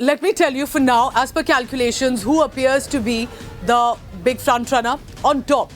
let me tell you for now, as per calculations, who appears to be the big front runner on top,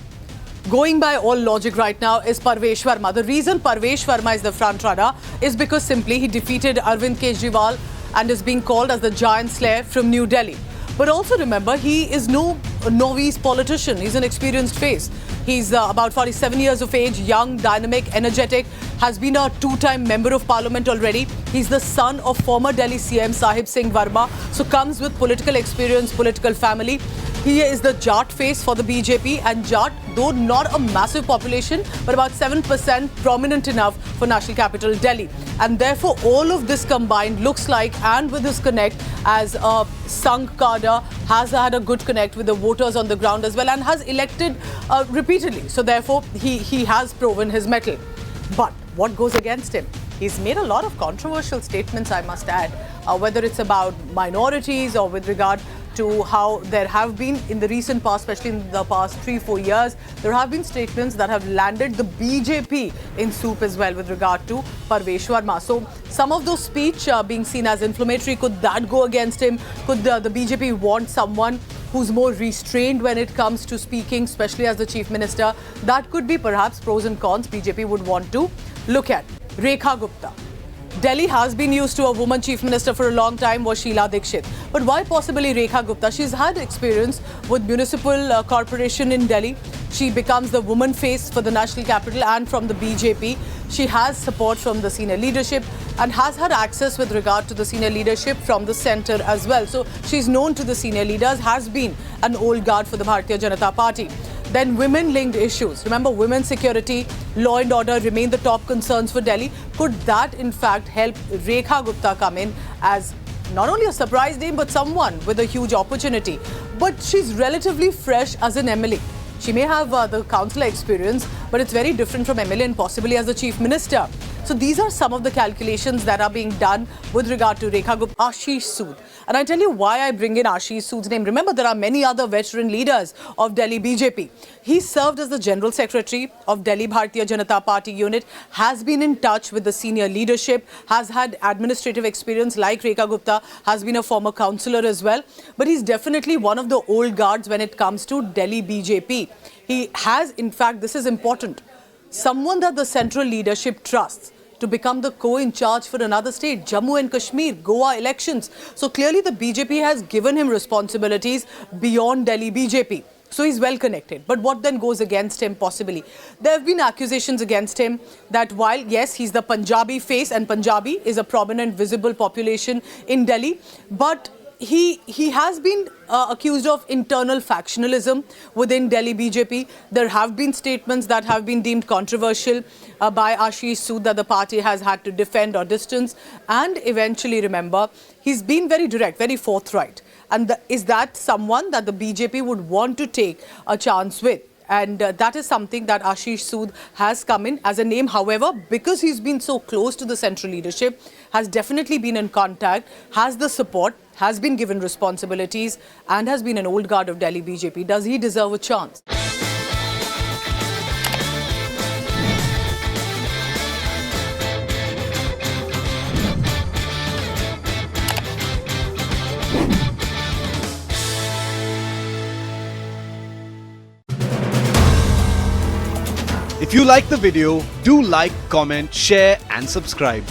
going by all logic right now, is Parvesh Verma. The reason Parvesh Verma is the front runner is because simply he defeated Arvind Kejriwal and is being called as the giant slayer from New Delhi. But also remember, he is no novice politician. He's an experienced face. He's about 47 years of age, young, dynamic, energetic, has been a two-time member of parliament already. He's the son of former Delhi CM Sahib Singh Verma, so comes with political experience, political family. He is the Jat face for the BJP, and Jat, though not a massive population, but about 7% prominent enough for national capital Delhi. And therefore, all of this combined looks like, and with his connect as a Sangh cadre, has had a good connect with the voters on the ground as well, and has elected repeatedly. So therefore, he has proven his mettle. But what goes against him? He's made a lot of controversial statements, I must add, whether it's about minorities or with regard to how there have been in the recent past, especially in the past 3-4 years, there have been statements that have landed the BJP in soup as well with regard to Parvesh Verma. So some of those speech being seen as inflammatory, could that go against him? Could the BJP want someone who's more restrained when it comes to speaking, especially as the Chief Minister? That could be perhaps pros and cons BJP would want to look at. Rekha Gupta. Delhi has been used to a woman chief minister for a long time, was Sheila Dikshit. But why possibly Rekha Gupta? She's had experience with municipal corporation in Delhi. She becomes the woman face for the national capital and from the BJP. She has support from the senior leadership and has had access with regard to the senior leadership from the centre as well. So she's known to the senior leaders, has been an old guard for the Bharatiya Janata Party. Then women-linked issues. Remember, women's security, law and order remain the top concerns for Delhi. Could that, in fact, help Rekha Gupta come in as not only a surprise name, but someone with a huge opportunity? But she's relatively fresh as an MLA. She may have the councillor experience, but it's very different from MLA and possibly as the Chief Minister. So these are some of the calculations that are being done with regard to Rekha Gupta. Ashish Sood. And I tell you why I bring in Ashish Sood's name. Remember, there are many other veteran leaders of Delhi BJP. He served as the General Secretary of Delhi Bharatiya Janata Party unit, has been in touch with the senior leadership, has had administrative experience like Rekha Gupta, has been a former councillor as well. But he's definitely one of the old guards when it comes to Delhi BJP. He has, in fact, this is important, someone that the central leadership trusts to become the co-in charge for another state, Jammu and Kashmir, Goa elections. So clearly the BJP has given him responsibilities beyond Delhi BJP. So he's well connected. But what then goes against him possibly? There have been accusations against him that while, yes, he's the Punjabi face and Punjabi is a prominent visible population in Delhi, but he has been accused of internal factionalism within Delhi BJP. There have been statements that have been deemed controversial by Ashish Sood that the party has had to defend or distance. And eventually, remember, he's been very direct, very forthright. And is that someone that the BJP would want to take a chance with? And that is something that Ashish Sood has come in as a name. However, because he's been so close to the central leadership, has definitely been in contact, has the support, has been given responsibilities, and has been an old guard of Delhi BJP. Does he deserve a chance? If you like the video, do like, comment, share and subscribe.